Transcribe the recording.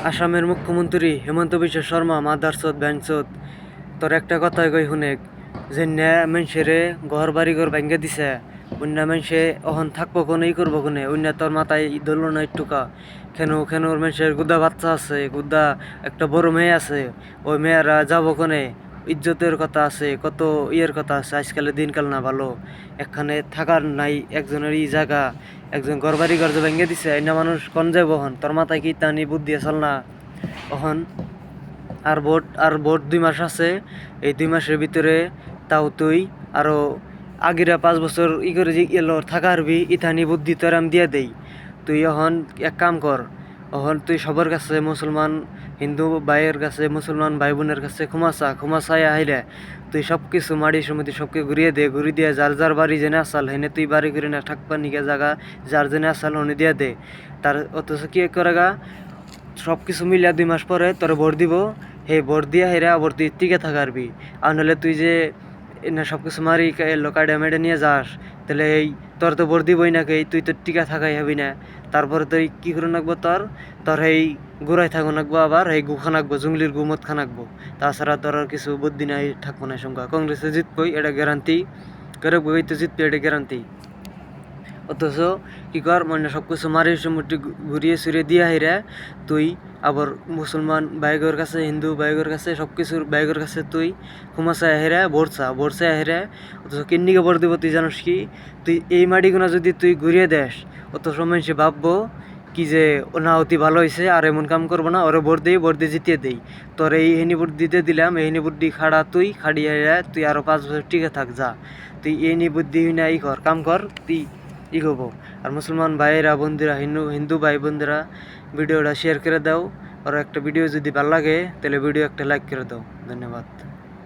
আসামের মুখ্যমন্ত্রী হেমন্ত বিশ্ব শর্মা মাদারচোদ ব্যাংচোদ তোর একটা কথাই কই শুনেক যে মানুষেরে ঘর বাড়ি ঘর ভাঙ্গে দিছে অন্য মানুষে অহন থাকবো কোনে করবো কোনে অন্য তোর মাথায় ধরল না একটুকা কেন ওর মানুষের গুদা বাচ্চা আছে গুদা একটা বড় মেয়ে আছে ওই মেয়েরা যাবো কোনে ইজ্জতের কথা আছে কত ইয়ের কথা আছে আজকালের দিনকাল না ভালো এখানে থাকার নাই একজনের জায়গা একজন ঘর বাড়ি ঘর যে ভেঙে দিছে না মানুষ কোন যাবো হন তোর মাথায় কি টানি বুদ্ধি আসল না অহন আর ভোট 2 মাস আছে এই 2 মাসের ভিতরে তাও তুই আরো আগেরা 5 বছর করে যে এলো থাকা হারবি ইথানি বুদ্ধি তোর আমি দিয়ে দেই তুই এখন এক কাম কর এখন তুই সবার কাছে মুসলমান হিন্দু ভাইয়ের কাছে মুসলমান ভাই বোনের কাছে ক্ষমা চাই আহিলে তুই সব কিছু মাড়ি সমিতি সবকে ঘুরিয়ে দিয়ে যার যার বাড়ি জেনে আসাল হেনে তুই বাড়ি করে না থাকবা নিকে জায়গা যার জেনে আসাল হনে দিয়ে দে তার অথচ কি করেগা সব কিছু মিলিয়া 2 মাস পরে তোর ভোট দিব ভোট দিয়া হেরা আবার তুই টিকে থাকারবি আর নাহলে তুই যে না সব কিছু মারি কাইডা মেডে নিয়ে যাস তাহলে তোর তো ভোট দিবই না তুই তো টিকা থাকাই হবি না তারপরে তুই কি করে নাকবো তোর গোড়াই থাকো নাকবো আবার গু খানাকবো জঙ্গলির গু মত খানাকবো তাছাড়া তোর আর কিছু বুদ্ধি নাই থাকবো না সংখ্যা কংগ্রেসে জিতবই এটা গ্যারান্টি করে বই তো জিতবে এটা গ্যারান্টি অথচ কি কর মানে সব কিছু মারি মুটি ঘুরিয়ে সুরিয়ে দিয়ে হাইরা তুই আবার মুসলমান বাইগর কাছে হিন্দু বাইগর কাছে সব কিছুর বাইগর কাছে তুই ক্ষমাচায় হেরা ভরসা হেরা অথচ কিন্নিকে ভর দিব তুই জানিস কি তুই এই মাটিগুনা যদি তুই ঘুরিয়ে দেস অথচ মানুষে ভাববো কি যে না অতি ভালো হয়েছে আর এমন কাম করবো না ওরে ভোট দিয়ে জিতিয়ে দেই তোর এই হেনি ভোট দিতে দিলাম এই হেনি বুদ্ধি খাড়া তুই খাড়িয়ে তুই আরো 5 বছর টিকে থাক যা তুই এই নি বুদ্ধি না কর কাম কর তুই করবো আর মুসলমান ভাইয়েরা বন্ধুরা হিন্দু ভাই বন্ধুরা ভিডিওটা শেয়ার করে দাও আর একটা ভিডিও যদি ভালো লাগে তাহলে ভিডিও একটা লাইক করে দাও ধন্যবাদ।